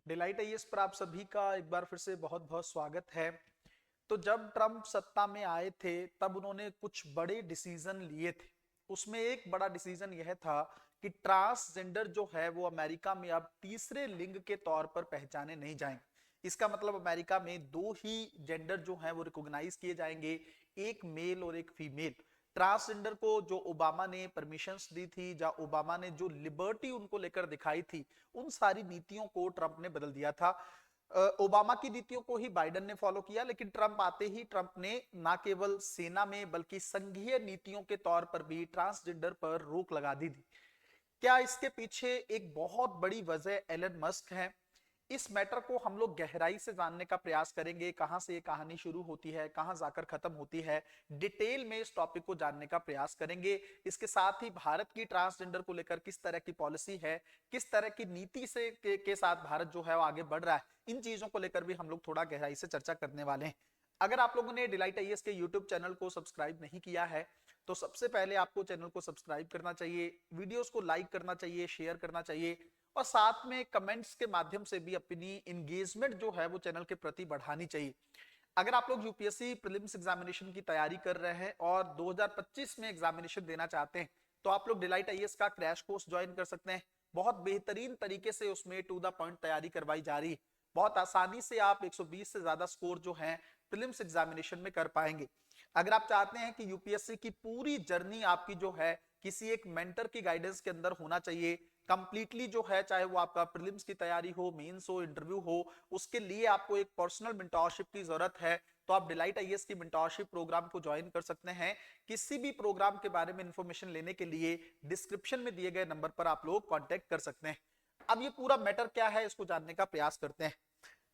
Delight IAS पर आप सभी का एक बार फिर से बहुत बहुत स्वागत है। तो जब ट्रम्प सत्ता में आए थे तब उन्होंने कुछ बड़े डिसीजन लिए थे। उसमें एक बड़ा डिसीजन यह था कि ट्रांसजेंडर जो है वो अमेरिका में अब तीसरे लिंग के तौर पर पहचाने नहीं जाएंगे। इसका मतलब अमेरिका में दो ही जेंडर जो है वो रिकॉग्नाइज किए जाएंगे, एक मेल और एक फीमेल। ट्रांसजेंडर को जो ओबामा ने परमिशंस दी थी, या ओबामा ने जो लिबर्टी उनको लेकर दिखाई थी, उन सारी नीतियों को ट्रंप ने बदल दिया था। ओबामा की नीतियों को ही बाइडेन ने फॉलो किया, लेकिन ट्रंप आते ही ट्रंप ने ना केवल सेना में बल्कि संघीय नीतियों के तौर पर भी ट्रांसजेंडर पर रोक लगा दी थी। क्या इसके पीछे एक बहुत बड़ी वजह एलन मस्क है? इस मैटर को हम लोग गहराई से जानने का प्रयास करेंगे, कहां से ये कहानी शुरू होती है, कहां जाकर खत्म होती है। डिटेल में इस टॉपिक को जानने का प्रयास करेंगे। इसके साथ ही भारत की ट्रांसजेंडर को लेकर किस तरह की पॉलिसी है, किस तरह की नीति से के साथ भारत जो है वो आगे बढ़ रहा है, इन चीजों को लेकर भी हम लोग थोड़ा गहराई से चर्चा करने वाले हैं। अगर आप लोगों ने डिलाइट आईएएस के यूट्यूब चैनल को सब्सक्राइब नहीं किया है तो सबसे पहले आपको चैनल को सब्सक्राइब करना चाहिए, वीडियोस को लाइक करना चाहिए, शेयर करना चाहिए, और साथ में कमेंट्स के माध्यम से भी अपनी इंगेजमेंट जो है वो चैनल के प्रति बढ़ानी चाहिए। अगर आप लोग यूपीएससी प्रीलिम्स एग्जामिनेशन की तैयारी कर रहे हैं और 2025 में एग्जामिनेशन देना चाहते हैं तो आप लोग डिलाइट आईएएस का क्रैश कोर्स ज्वाइन कर सकते हैं। बहुत बेहतरीन तरीके से उसमें टू द पॉइंट तैयारी करवाई जा रही है। बहुत आसानी से आप 120 से ज्यादा स्कोर जो है प्रीलिम्स एग्जामिनेशन में कर पाएंगे। अगर आप चाहते हैं कि यूपीएससी की पूरी जर्नी आपकी जो है किसी एक मेंटर की गाइडेंस के अंदर होना चाहिए, कंप्लीटली जो है, चाहे वो आपका प्रीलिम्स की तैयारी हो, मेंस हो, इंटरव्यू हो, उसके लिए आपको एक पर्सनल मेंटरशिप की जरूरत है, तो आप डिलाइट आईएएस की मेंटरशिप प्रोग्राम को ज्वाइन कर सकते हैं। किसी भी प्रोग्राम के बारे में इंफॉर्मेशन लेने के लिए डिस्क्रिप्शन में दिए गए नंबर पर आप लोग कांटेक्ट कर सकते हैं। अब ये पूरा मैटर क्या है इसको जानने का प्रयास करते हैं।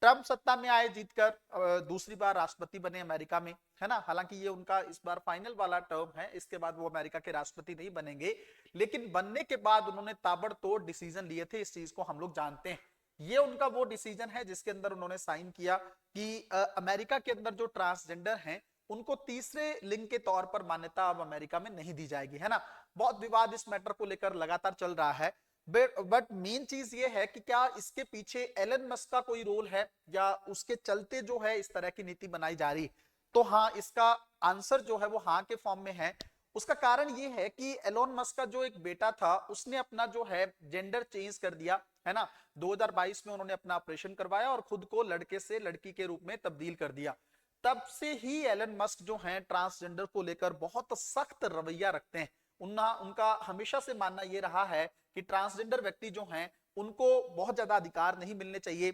ट्रंप सत्ता में आए, जीतकर दूसरी बार राष्ट्रपति बने अमेरिका में, है ना। हालांकि ये उनका इस बार फाइनल वाला टर्म है, इसके बाद वो अमेरिका के राष्ट्रपति नहीं बनेंगे, लेकिन बनने के बाद उन्होंने ताबड़तोड़ डिसीजन लिए थे, इस चीज को हम लोग जानते हैं। ये उनका वो डिसीजन है जिसके अंदर उन्होंने साइन किया कि अमेरिका के अंदर जो ट्रांसजेंडर हैं उनको तीसरे लिंग के तौर पर मान्यता अब अमेरिका में नहीं दी जाएगी, है ना। बहुत विवाद इस मैटर को लेकर लगातार चल रहा है। बट मेन चीज ये है कि क्या इसके पीछे एलन मस्क का कोई रोल है, या उसके चलते जो है इस तरह की नीति बनाई जा रही। तो हाँ, इसका आंसर जो है वो हाँ के फॉर्म में है। उसका कारण ये है कि एलोन मस्क का जो एक बेटा था उसने अपना जो है जेंडर चेंज कर दिया, है ना। 2022 में उन्होंने अपना ऑपरेशन करवाया और खुद को लड़के से लड़की के रूप में तब्दील कर दिया। तब से ही एलन मस्क जो है ट्रांसजेंडर को लेकर बहुत सख्त रवैया रखते हैं। उनका हमेशा से मानना यह रहा है कि ट्रांसजेंडर व्यक्ति जो हैं उनको बहुत ज्यादा अधिकार नहीं मिलने चाहिए।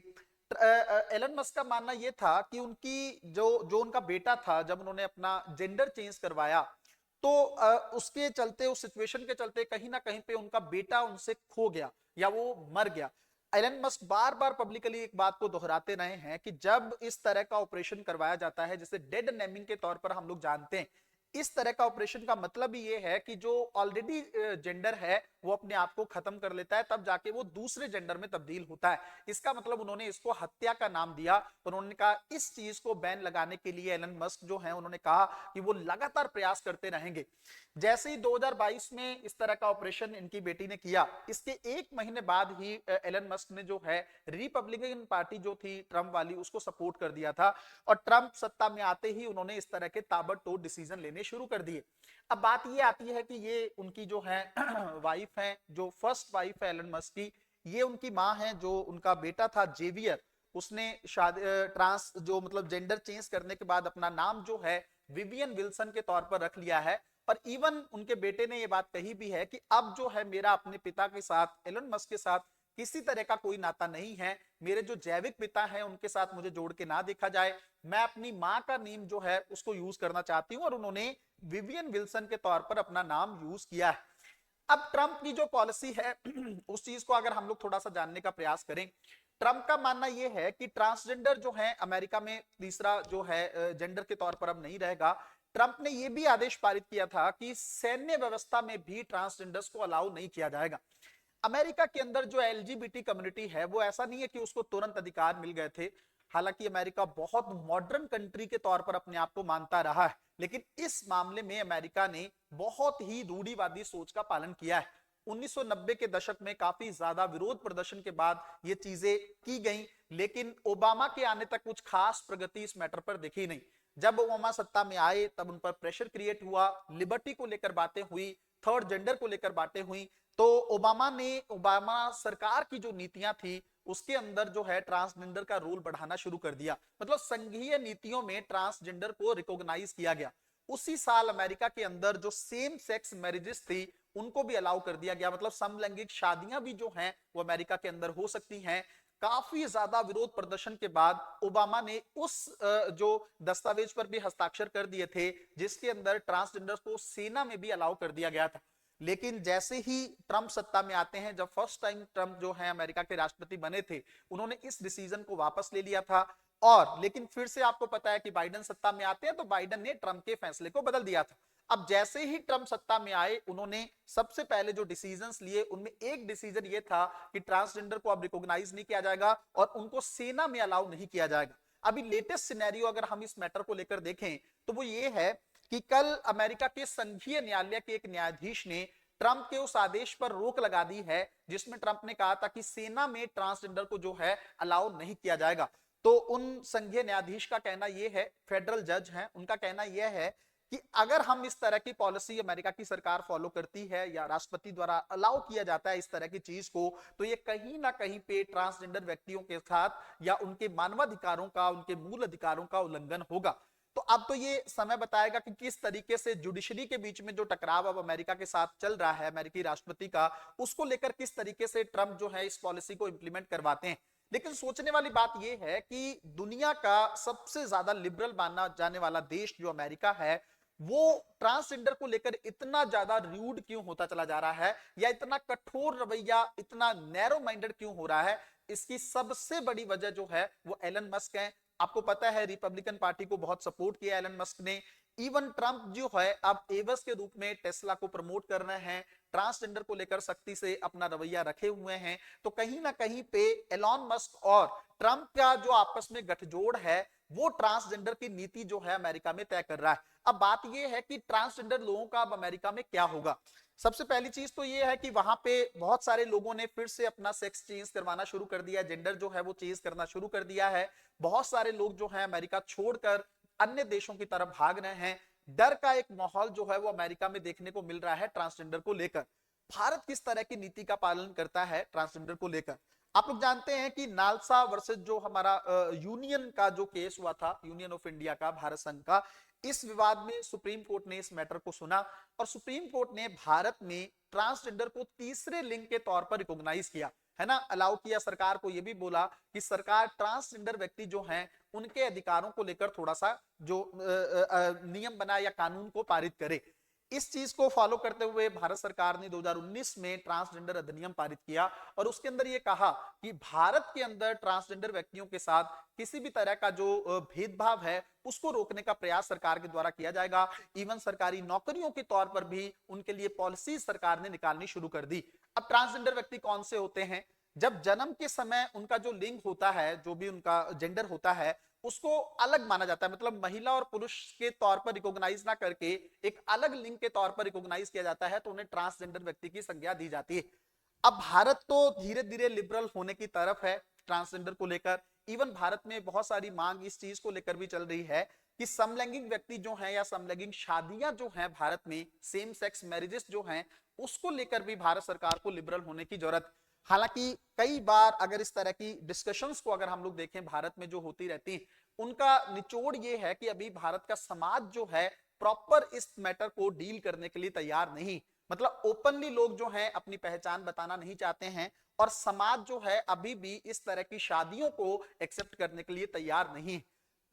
एलन मस्क का मानना यह था कि उनकी जो जो उनका बेटा था, जब उन्होंने अपना जेंडर चेंज करवाया तो उसके चलते, उस सिचुएशन के चलते कहीं ना कहीं पे उनका बेटा उनसे खो गया या वो मर गया। एलन मस्क बार बार पब्लिकली एक बात को दोहराते रहे हैं कि जब इस तरह का ऑपरेशन करवाया जाता है, जिसे डेड नेमिंग के तौर पर हम लोग जानते हैं, इस तरह का ऑपरेशन का मतलब ही ये है कि जो ऑलरेडी जेंडर है वो अपने आप को खत्म कर लेता है, तब जाके वो दूसरे जेंडर में तब्दील होता है। इसका मतलब उन्होंने इसको हत्या का नाम दिया। उन्होंने कहा इस चीज को बैन लगाने के लिए एलन मस्क जो है उन्होंने कहा कि वो लगातार प्रयास करते रहेंगे। जैसे ही 2022 में इस तरह का ऑपरेशन इनकी बेटी ने किया, इसके एक महीने बाद ही एलन मस्क ने जो है रिपब्लिकन पार्टी जो थी ट्रंप वाली, उसको सपोर्ट कर दिया था, और ट्रंप सत्ता में आते ही उन्होंने इस तरह के ताबड़तोड़ डिसीजन लेने शुरू कर दिए। अब बात ये आती है कि ये उनकी जो है वाइफ है, जो फर्स्ट वाइफ है एलन मस्क की, ये उनकी माँ है। जो उनका बेटा था जेवियर, उसने शादी ट्रांस जो मतलब जेंडर चेंज करने के बाद अपना नाम जो है विवियन विल्सन के तौर पर रख लिया है। और इवन उनके बेटे ने ये बात कही भी है कि अब जो है मेरा अपने पिता के साथ, एलन मस्क के साथ किसी तरह का कोई नाता नहीं है। मेरे जो जैविक पिता हैं उनके साथ मुझे जोड़ के ना देखा जाए। मैं अपनी माँ का नेम जो है उसको यूज करना चाहती हूँ, और उन्होंने विवियन विल्सन के तौर पर अपना नाम यूज किया है। अब ट्रंप की जो पॉलिसी है उस चीज को अगर हम लोग थोड़ा सा जानने का प्रयास करें, ट्रंप का मानना यह है कि ट्रांसजेंडर जो है अमेरिका में तीसरा जो है जेंडर के तौर पर अब नहीं रहेगा। ट्रंप ने यह भी आदेश पारित किया था कि सैन्य व्यवस्था में भी ट्रांसजेंडर्स को अलाउ नहीं किया जाएगा। अमेरिका के अंदर जो एलजीबीटी कम्युनिटी है वो ऐसा नहीं है कि उसको तुरंत अधिकार मिल गए थे। हालांकि अमेरिका बहुत मॉडर्न कंट्री के तौर पर अपने आप को मानता रहा है, लेकिन इस मामले में अमेरिका ने बहुत ही रूढ़िवादी सोच का पालन किया है। 1990 के दशक में काफी ज्यादा विरोध प्रदर्शन के बाद ये चीजें की गई, लेकिन ओबामा के आने तक कुछ खास प्रगति इस मैटर पर दिखी नहीं। जब ओबामा सत्ता में आए तब उन पर प्रेशर क्रिएट हुआ, लिबर्टी को लेकर बातें हुई, थर्ड जेंडर को लेकर बातें हुई। तो ओबामा सरकार की जो नीतियां थी उसके अंदर जो है ट्रांसजेंडर का रोल बढ़ाना शुरू कर दिया, मतलब संघीय नीतियों में ट्रांसजेंडर को रिकॉग्नाइज किया गया। उसी साल अमेरिका के अंदर जो सेम सेक्स मैरिजेस थी उनको भी अलाउ कर दिया गया, मतलब समलैंगिक शादियां भी जो हैं वो अमेरिका के अंदर हो सकती हैं। काफी ज्यादा विरोध प्रदर्शन के बाद ओबामा ने उस जो दस्तावेज पर भी हस्ताक्षर कर दिए थे जिसके अंदर ट्रांसजेंडर को सेना में भी अलाउ कर दिया गया था। लेकिन जैसे ही ट्रंप सत्ता में आते हैं, जब फर्स्ट टाइम ट्रंप जो है अमेरिका के राष्ट्रपति बने थे, उन्होंने इस डिसीजन को वापस ले लिया था। और लेकिन फिर से आपको पता है कि बाइडेन सत्ता में आते हैं तो बाइडेन ने ट्रंप के फैसले को बदल दिया था। अब जैसे ही ट्रंप सत्ता में आए, उन्होंने सबसे पहले जो डिसीजंस लिए उनमें एक डिसीजन ये था कि ट्रांसजेंडर को अब रिकॉग्नाइज नहीं किया जाएगा और उनको सेना में अलाउ नहीं किया जाएगा। अभी लेटेस्ट सिनेरियो अगर हम इस मैटर को लेकर देखें तो वो ये है कि कल अमेरिका के संघीय न्यायालय के एक न्यायाधीश ने ट्रंप के उस आदेश पर रोक लगा दी है जिसमें ट्रंप ने कहा था कि सेना में ट्रांसजेंडर को जो है अलाउ नहीं किया जाएगा। तो उन संघीय न्यायाधीश का कहना यह है, फेडरल जज हैं, उनका कहना यह है कि अगर हम इस तरह की पॉलिसी अमेरिका की सरकार फॉलो करती है या राष्ट्रपति द्वारा अलाउ किया जाता है इस तरह की चीज को, तो ये कहीं ना कहीं पे ट्रांसजेंडर व्यक्तियों के साथ या उनके मानवाधिकारों का, उनके मूल अधिकारों का उल्लंघन होगा। तो अब तो ये समय बताएगा कि किस तरीके से जुडिशरी के बीच में जो टकराव अब अमेरिका के साथ चल रहा है अमेरिकी राष्ट्रपति का, उसको लेकर किस तरीके से ट्रंप जो है इस पॉलिसी को इंप्लीमेंट करवाते हैं। लेकिन सोचने वाली बात यह है कि दुनिया का सबसे ज्यादा लिबरल माना जाने वाला देश जो अमेरिका है, वो ट्रांसजेंडर को लेकर इतना ज्यादा रूड क्यों होता चला जा रहा है या इतना कठोर रवैया, इतना नैरो माइंडेड क्यों हो रहा है। इसकी सबसे बड़ी वजह जो है वो एलन मस्क है। आपको पता है रिपब्लिकन पार्टी को बहुत सपोर्ट किया एलन मस्क ने। इवन ट्रंप जो है अब एवज के रूप में टेस्ला को प्रमोट कर रहे हैं, ट्रांसजेंडर को लेकर सख्ती से अपना रवैया रखे हुए हैं। तो कहीं ना कहीं पे एलन मस्क और ट्रंप का जो आपस में गठजोड़ है वो ट्रांसजेंडर की नीति जो है अमेरिका में तय कर रहा है। अब बात यह है कि ट्रांसजेंडर लोगों का अब अमेरिका में क्या होगा। सबसे पहली चीज तो यह है कि वहां पे बहुत सारे लोगों ने फिर से अपना सेक्स चेंज करवाना शुरू कर दिया, जेंडर जो है वो चेंज करना शुरू कर दिया है। बहुत सारे लोग जो है अमेरिका छोड़कर अन्य देशों की तरफ भाग रहे हैं। डर का एक माहौल जो है वो अमेरिका में देखने को मिल रहा है ट्रांसजेंडर को लेकर। भारत किस तरह की नीति का पालन करता है ट्रांसजेंडर को लेकर। आप लोग जानते हैं कि नालसा वर्सेस जो हमारा यूनियन का जो केस हुआ था, यूनियन ऑफ इंडिया का, भारत संघ का, इस विवाद में सुप्रीम कोर्ट ने इस मैटर को सुना और सुप्रीम कोर्ट ने भारत में ट्रांसजेंडर को तीसरे लिंग के तौर पर रिकॉग्नाइज किया, है ना, अलाउ किया। सरकार को यह भी बोला कि सरकार ट्रांसजेंडर व्यक्ति जो हैं उनके अधिकारों को लेकर थोड़ा सा जो नियम बनाए या कानून को पारित करे। इस चीज को फॉलो करते हुए भारत सरकार ने 2019 में ट्रांसजेंडर अधिनियम पारित किया और उसके अंदर यह कहा कि भारत के अंदर ट्रांसजेंडर व्यक्तियों के साथ किसी भी तरह का जो भेदभाव है उसको रोकने का प्रयास सरकार के द्वारा किया जाएगा। इवन सरकारी नौकरियों के तौर पर भी उनके लिए पॉलिसी सरकार ने निकालनी शुरू कर दी। अब ट्रांसजेंडर व्यक्ति कौन से होते हैं? जब जन्म के समय उनका जो लिंग होता है, जो भी उनका जेंडर होता है, उसको अलग माना जाता है, मतलब महिला और पुरुष के तौर पर रिकॉग्नाइज ना करके एक अलग लिंग के तौर पर रिकॉग्नाइज किया जाता है, तो उन्हें ट्रांसजेंडर व्यक्ति की संज्ञा दी जाती है। अब भारत तो धीरे धीरे लिबरल होने की तरफ है ट्रांसजेंडर को लेकर। इवन भारत में बहुत सारी मांग इस चीज को लेकर भी चल रही है कि समलैंगिक व्यक्ति जो हैं या समलैंगिक शादियां जो हैं भारत में, सेम सेक्स मैरिजेस जो हैं, उसको लेकर भी भारत सरकार को लिबरल होने की जरूरत। हालांकि कई बार अगर इस तरह की डिस्कशंस को अगर हम लोग देखें भारत में जो होती रहती है, उनका निचोड़ ये है कि अभी भारत का समाज जो है प्रॉपर इस मैटर को डील करने के लिए तैयार नहीं, मतलब ओपनली लोग जो हैं अपनी पहचान बताना नहीं चाहते हैं और समाज जो है अभी भी इस तरह की शादियों को एक्सेप्ट करने के लिए तैयार नहीं।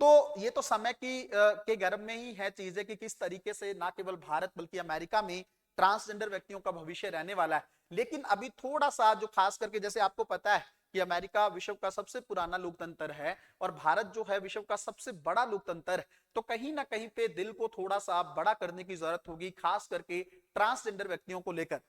तो ये तो समय के गर्भ में ही है चीजें कि किस तरीके से ना केवल भारत बल्कि अमेरिका में ट्रांसजेंडर व्यक्तियों का भविष्य रहने वाला है। लेकिन अभी थोड़ा सा जो खास करके, जैसे आपको पता है कि अमेरिका विश्व का सबसे पुराना लोकतंत्र है और भारत जो है विश्व का सबसे बड़ा लोकतंत्र है, तो कहीं ना कहीं पे दिल को थोड़ा सा बड़ा करने की जरूरत होगी, खास करके ट्रांसजेंडर व्यक्तियों को लेकर।